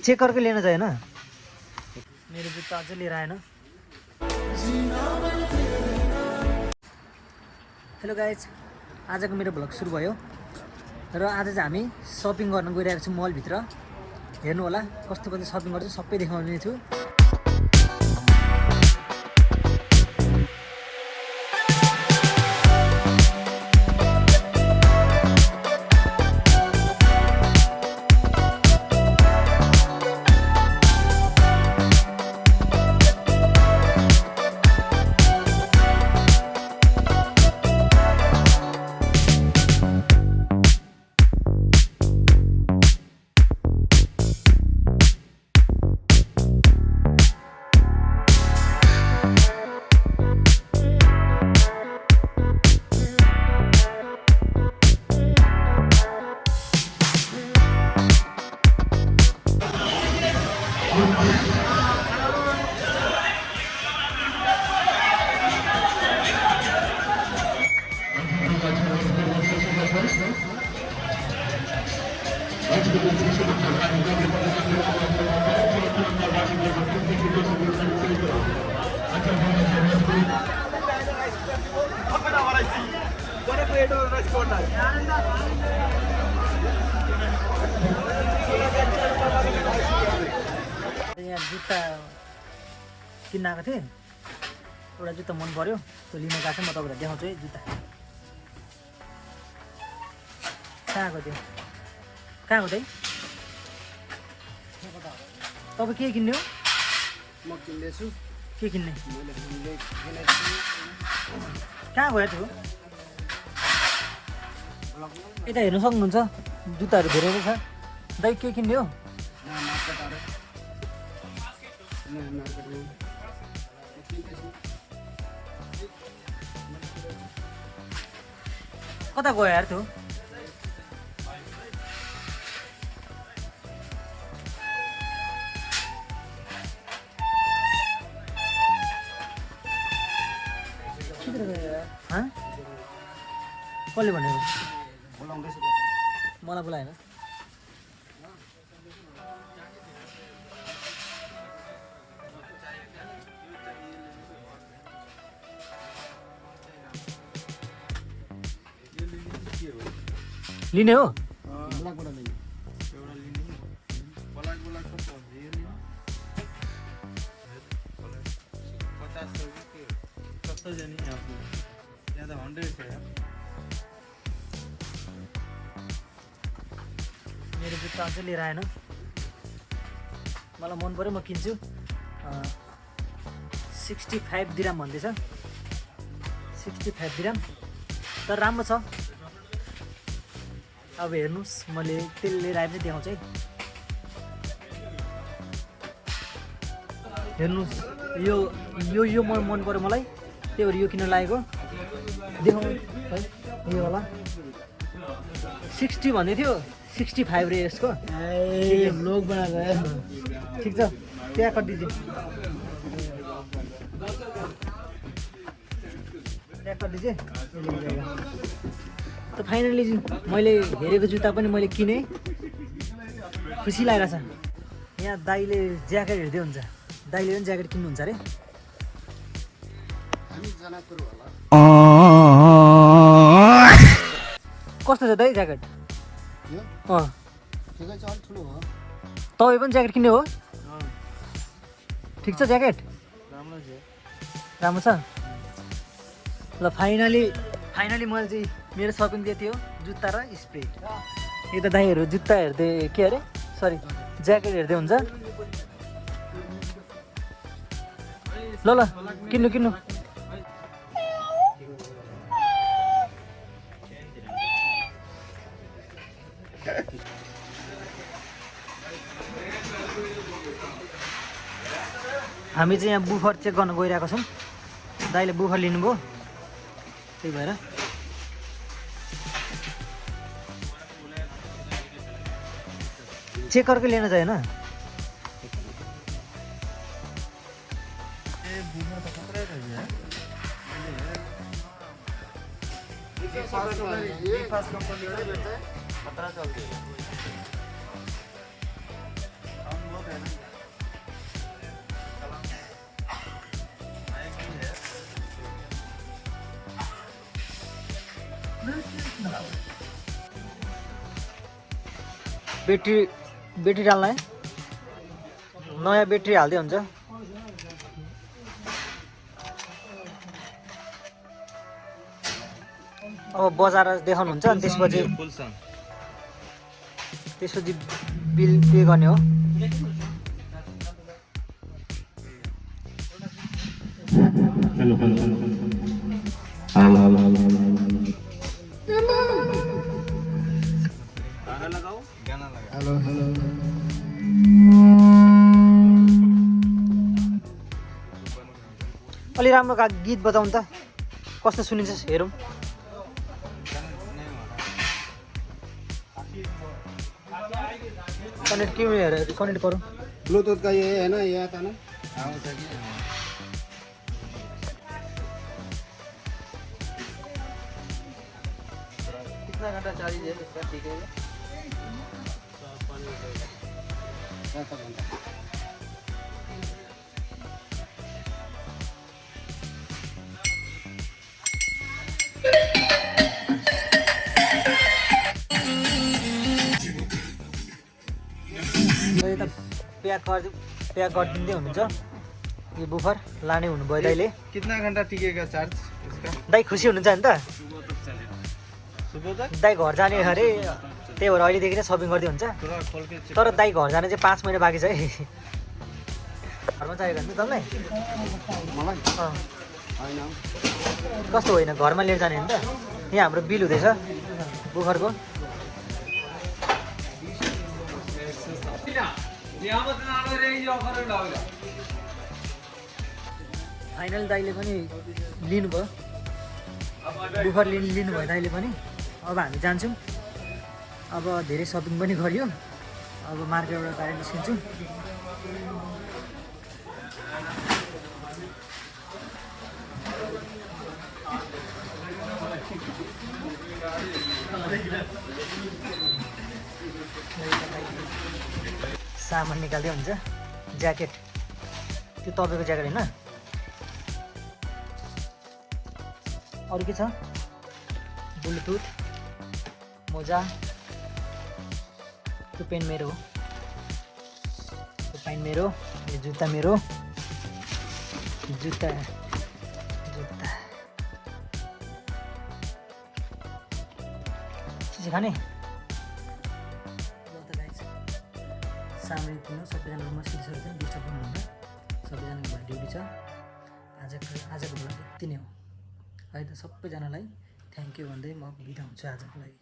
Check करके लेना चाहिए ना। मेरो जुत्ता अझै लिएर आएन। हेलो गाइज, आजको मेरो भ्लग सुरु भयो र आज चाहिँ हामी सपिङ गर्न गइरहेको छौँ मलभित्र। हेर्नु होला कस्तो कस्तो सपिङ गर्छु, सबै देखाउने छु। यहाँ जुत्ता किन्न आएको थिएँ, एउटा जुत्ता मन पर्यो, त्यो लिन गएको छ। म तपाईँलाई देखाउँछु है जुत्ता कहाँ आएको थियो, कहाँ हो त्यही। तपाईँ के किन्ने हो? म किन्दैछु। के किन्ने? कहाँ गयो त्यो? यता हेर्नु सक्नुहुन्छ, जुत्ताहरू धेरै नै छ। दाइ के किन्ने हो? कता गयो यार त्यो? कसले भनेको? मलाई बोलाएन। लिने हो? मेरो जुत्ता अझै लिएर आएन। मलाई मन पऱ्यो, म किन्छु। 65 दिराम भन्दैछ, 65 दिराम, तर राम्रो छ। अब हेर्नुहोस्, मैले त्यसले लिएर आएपछि देखाउँछु है। हेर्नुहोस्, यो यो यो मन पऱ्यो मलाई, त्यही भएर यो किन्न लागेको। देखाउँ है, यो होला 60 भन्दै थियो, 65 रे यसको। लोग बनाएर ठिक छ, त्यहाँ कटिदिए त। फाइनली मैले हेरेको जुत्ता पनि मैले किनेँ, खुसी लागिरहेछ। यहाँ दाइले ज्याकेट हेर्दै हुन्छ, दाइले पनि ज्याकेट किन्नुहुन्छ अरे। कस्तो छ दाइ ज्याकेट? तपाईँ पनि ज्याकेट किन्ने हो? ठिक छ ज्याकेट, राम्रो छ। ल फाइनली मैले चाहिँ मेरो सपिङ त्यति हो, जुत्ता र स्प्रे। यता दाइहरू जुत्ता हेर्दै, के अरे सरी ज्याकेट हेर्दै हुन्छ। ल किन्नु। हामी चाहिँ यहाँ बुफर चेक गर्न गइरहेको छौँ। दाइले बुफर लिनुभयो, त्यही भएर चेक करके लेना चाहिए ना। बैट्री डाल्न है नयाँ बैट्री हाल्दै हुन्छ अब बजार देखाउनुहुन्छ अनि त्यसपछि बिल पे गर्ने हो हेलो अलि राम्रो गीत बताउनु त कस्तो सुनिन्छ हेरौँ कनेक्ट क्यों कनेक्ट करूँ ब्लूटूथ का ये है ना, ये आता ना। कितना घंटा चार्ज है इसका ठीक है 7 घंटा। प्याक गरिदिँदै हुनुहुन्छ यो बुफर लाने हुनुभयो दाइले कितना घंटा टिकेगा चार्ज इसका? दाइ खुसी हुनुहुन्छ नि त सुबह तक दाइ घर जाने अरे त्यही भएर अहिलेदेखि नै सपिङ गर्दै हुन्छ थोड़ा खोल के तर दाइ घर जाने चाहिँ 5 महिना बाँकी छ है घरमा चाहिएको हुन्छ तपाईँलाई मलाई अँ होइन कस्तो होइन घरमा लिएर जाने हो नि त यहाँ हाम्रो बिल हुँदैछ बुफरको फाइनल दाइले पनि लिनुभयो बुफर लिनुभयो दाइले पनि अब हामी जान्छौँ अब धेरै सपिङ पनि गरियो अब मार्केटबाट बाहिर निस्किन्छौँ सामान निकाल्दै हुन्छ ज्याकेट त्यो तपाईँको ज्याकेट होइन अरू के छ ब्लुटुथ मोजा त्यो पेन मेरो हो त्यो पेन मेरो यो जुत्ता मेरो जुत्ता चिज खाने सामने किन सबैजना मसिसहरू चाहिँ डिस्टर्ब गर्नुहुन्छ सबैजनाको भोलि ड्युटी छ आजको भ्लग यति नै हो है त सबैजनालाई थ्याङ्क यू भन्दै म बिदा हुन्छु आजको लागि